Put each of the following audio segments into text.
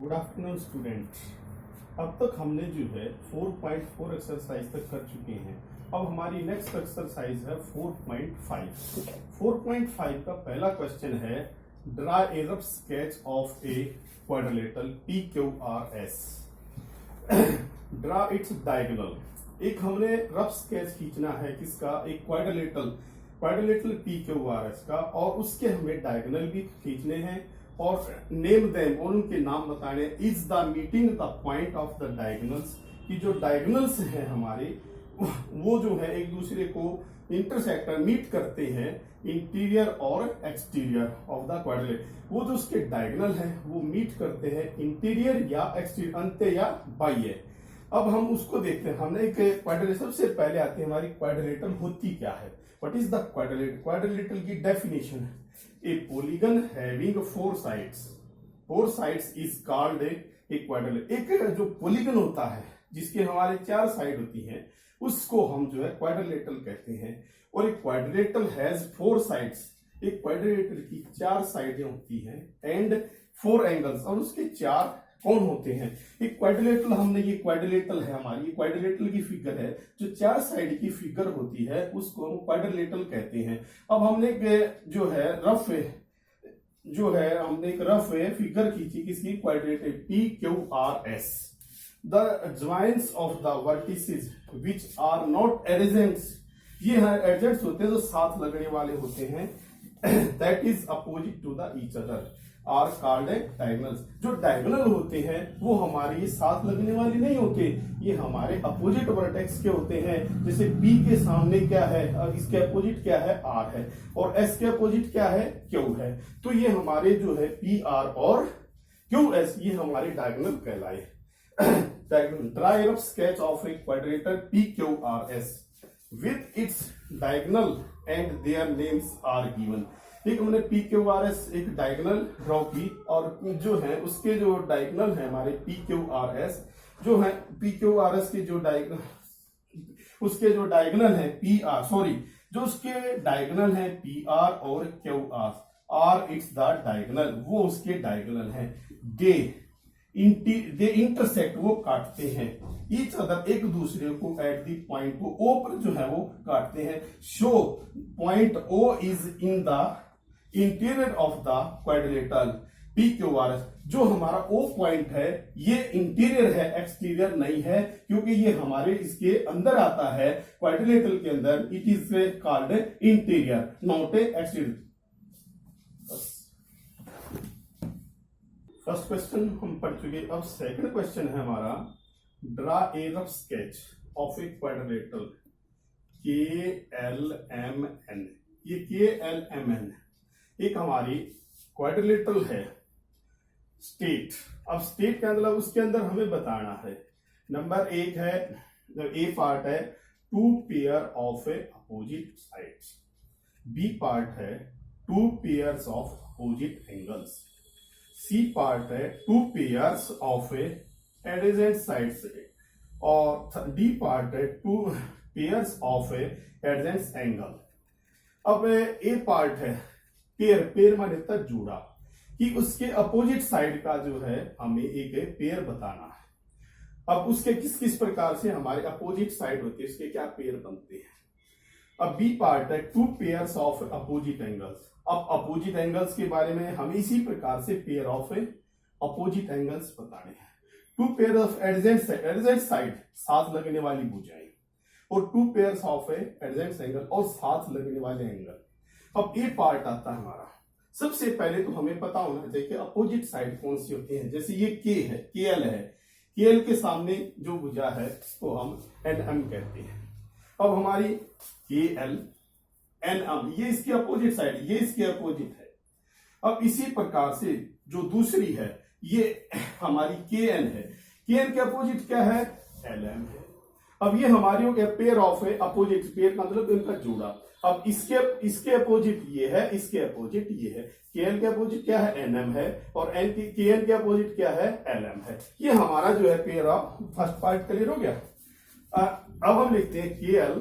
Good afternoon student. अब तक हमने जो है 4.4 एक्सरसाइज तक कर चुके हैं। अब हमारी नेक्स्ट एक्सरसाइज है 4.5। 4.5 का पहला क्वेश्चन है draw a rough sketch of a quadrilateral PQRS। Draw its diagonal. एक हमने रफ स्केच खींचना है किसका, एक क्वाड्रिलेटरल PQRS का, और उसके हमें डायगोनल भी खींचने हैं और नेम देम और उनके नाम बताने। Is the meeting the point of the diagonals, कि जो डायगोनल्स हैं हमारे वो जो है एक दूसरे को इंटरसेक्टर मीट करते हैं इंटीरियर और एक्सटीरियर ऑफ द क्वाड्रिलेटरल। वो जो उसके डायगोनल हैं वो मीट करते हैं इंटीरियर या एक्सटीरियर, अंत्य या बाह्य। अब हम उसको देखते हैं। हमने एक क्वाड्रिलेटरल, सबसे पहले आती है हमारी क्वाड्रिलेटरल होती क्या है। What is the quadrilateral? Quadrilateral की डेफिनेशन है a polygon having 4 sides. 4 sides is called a quadrilateral. एक जो पोलीगन होता है जिसके हमारे 4 साइड होती हैं उसको हम जो है क्वाड्रिलेटरल कहते हैं। और एक क्वाड्रिलेटरल हैज 4 साइड्स। एक क्वाड्रिलेटरल की 4 साइडें होती हैं एंड 4 एंगल्स, और उसके 4 कौन होते हैं। एक क्वाड्रिलेटरल, हमने ये क्वाड्रिलेटरल है हमारी, ये क्वाड्रिलेटरल की फिगर है। जो 4 साइड की फिगर होती है उसको हम क्वाड्रिलेटरल कहते हैं। अब हमने जो है हमने एक रफ फिगर खींची किसकी, quadrilateral PQRS। The joints of the vertices which are not adjacents, ये है एडजेंट्स होते हैं जो साथ लगने वाले होते हैं, that is opposite to the each other are called diagonals. जो डायगोनल होते हैं वो हमारे साथ लगने वाले नहीं होते, ये हमारे अपोजिट वर्टेक्स के होते हैं। जैसे P के सामने क्या है और इसके अपोजिट क्या है, R है, और S के अपोजिट क्या है, Q है। तो ये हमारे जो है PR और QS ये हमारे डायगोनल कहलाए। Draw a rough sketch of a quadrilateral PQRS with its diagonal and their names are given। एक हमने PQRS एक डायगोनल ड्रॉ की, और जो है उसके जो डायगोनल है हमारे PQRS जो है PQRS के जो डायगोनल उसके जो डायगोनल है जो उसके डायगोनल है PR और QR। R it's the diagonal, वो उसके डायगोनल है। दे इंटरसेक्ट, वो काटते हैं ईच अदर, एक दूसरे को एट दी पॉइंट को O पर जो है वो काटते हैं। Show point O is in the interior of the quadrilateral PQRS। जो हमारा O पॉइंट है ये इंटीरियर है, एक्सटीरियर नहीं है, क्योंकि ये हमारे इसके अंदर आता है क्वाड्रिलेटरल के अंदर। It is called interior not a exterior. First question हम पढ़ चुके। अब सेकंड क्वेश्चन है हमारा draw a rough sketch of a quadrilateral KLMN। ये KLMN एक हमारी क्वाड्रिलेटरल है स्टेट। अब स्टेट का मतलब उसके अंदर हमें बताना है। नंबर 1 है, A पार्ट है 2 pair of a opposite sides. B part है 2 pairs of opposite angles. C part है 2 पेयर्स ऑफ ए एडजेंट साइड्स। और D पार्ट है 2 पेयर्स ऑफ ए एडजेंट एंगल। अब A पार्ट है पेयर माने तक जुड़ा, कि उसके अपोजिट साइड का जो है हमें एक पेयर बताना है। अब उसके किस किस प्रकार से हमारे अपोजिट साइड होते हैं, उसके क्या पेयर बनते हैं। अब B पार्ट है 2 पेयर्स ऑफ अपोजिट एंगल्स। अब अपोजिट एंगल्स के बारे में हमें इसी प्रकार से पेयर ऑफ अपोजिट एंगल्स बताने हैं। 2 पेयर ऑफ एडजेंट साइड, साथ लगने वाली भुजाएं, और 2 पेयर्स ऑफ एडजेंट एंगल और साथ लगने वाले एंगल। अब A पार्ट आता है हमारा। सबसे पहले तो हमें पता होना चाहिए कि अपोजिट साइड कौन सी होती है। जैसे ये K है, KL है, KL के सामने जो भुजा है उसको हम NM कहते हैं। अब हमारी KL NM ये इसकी अपोजिट साइड, ये इसके अपोजिट है। अब इसी प्रकार से जो दूसरी है ये हमारी KN है, KN के अपोजिट क्या है, LM है। अब ये हमारी हो गया पेयर ऑफ अपोजिट, पेयर का मतलब इनका जोड़ा। अब इसके अपोजिट ये है, इसके अपोजिट ये है। KL के अपोजिट क्या है, NM है, और KN के अपोजिट क्या है, LM है। ये हमारा जो है pair of first part clear हो गया। अब हम लिखते हैं KL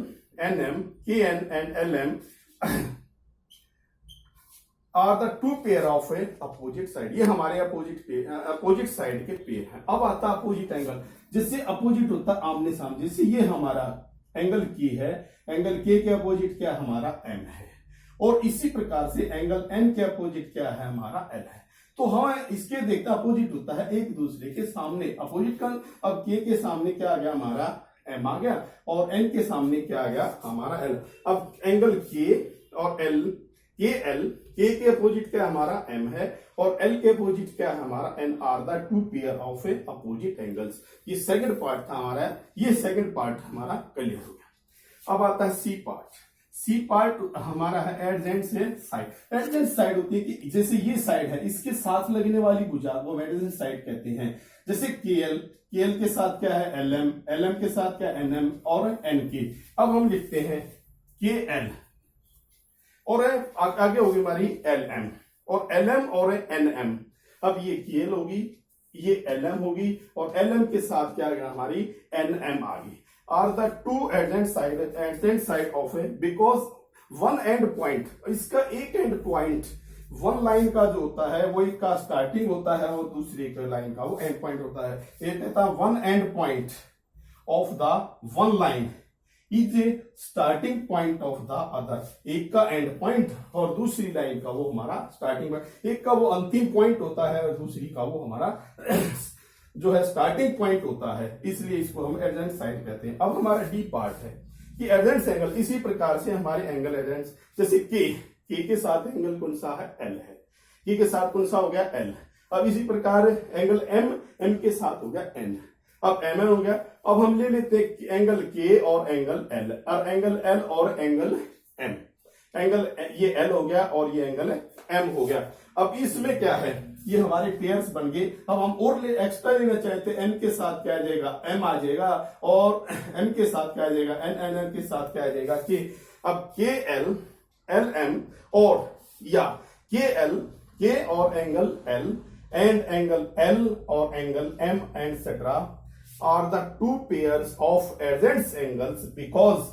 NM KN and LM are the two pair of a opposite side, ये हमारे अपोजिट साइड के पेयर हैं। अब आता अपोजिट एंगल, जिससे अपोजिट होता है आमने सामने, जैसे ये हमारा एंगल के है, एंगल के अपोजिट क्या हमारा एम है, और इसी प्रकार से एंगल एन के अपोजिट क्या है हमारा एल है। तो हम इसके देखते अपोजिट होता है एक दूसरे के सामने, अपोजिट का। अब के सामने क्या आ गया हमारा एम आ गया, और एन के सामने क्या आ गया हमारा एल। अब एंगल के और एल, के अपोजिट क्या हमारा एम है, और एल के अपोजिट क्या है हमारा N, are the two pair of a opposite angles. ये सेकंड पार्ट था हमारा, ये सेकंड पार्ट हमारा क्लियर हो गया। अब आता है सी पार्ट। सी पार्ट हमारा है एडजेंट से साइड। एडजेंट साइड होती है कि जैसे ये साइड है, इसके साथ लगने वाली भुजा को एडजेंट साइड कहते हैं। जैसे केएल के साथ क्या है एलएम, एलएम के साथ क्या एनएम और एनके। अब हम लिखते हैं के एल, और आगे होगी हमारी एल एम, और एल एम और एन एम। अब ये केएल होगी, ये एल एम होगी, और एल एम के साथ क्या आएगा हमारी एन एम आ गई। Are the two adjacent side of A, because one end point, इसका एक एंड पॉइंट वन लाइन का जो होता है वो एक का स्टार्टिंग होता है और दूसरे का लाइन का वो एंड पॉइंट होता है। एक कहता है one end point of the one line is a starting point of the other. एक का एंड पॉइंट और दूसरी लाइन का वो हमारा स्टार्टिंग पॉइंट, एक का वो अंतिम पॉइंट होता है और दूसरी का वो हमारा जो है स्टार्टिंग पॉइंट होता है, इसलिए इसको हम एडजेंट साइड कहते हैं। अब हमारा डी पार्ट है कि एडजेंट एंगल, इसी प्रकार से हमारे एंगल एडजेंट्स, जैसे के साथ एंगल कौन सा है एल है, के साथ कौन सा हो गया एल। अब इसी प्रकार एंगल एम के साथ हो गया एन, अब एम एन हो गया। अब हम ले लेते हैं एंगल के और एंगल एल, और एंगल एल और एंगल एम। एंगल ये एल हो गया और ये एंगल एम हो गया। अब इसमें क्या है, ये हमारे पेयर्स बन गए। अब हम और एक्स्ट्रा लेना चाहते हैं, एन के साथ क्या आ जाएगा एम आ जाएगा, और एम के साथ क्या आ जाएगा एन, एन के साथ क्या आ जाएगा के। अब के एल एल एम और या के और angle L and angle L और angle M and are the two pairs of adjacent angles because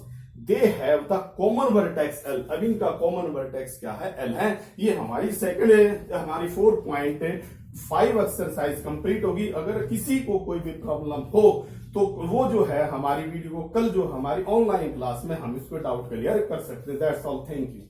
they have the common vertex L। अब इनका कॉमन वर्टेक्स क्या है L है। ये हमारी सेकंड हमारी 4.5 एक्सरसाइज कंप्लीट होगी। अगर किसी को कोई भी प्रॉब्लम हो तो वो जो है हमारी वीडियो को कल जो हमारी ऑनलाइन क्लास में हम इसको डाउट क्लियर कर सकते हैं। That's all, thank you.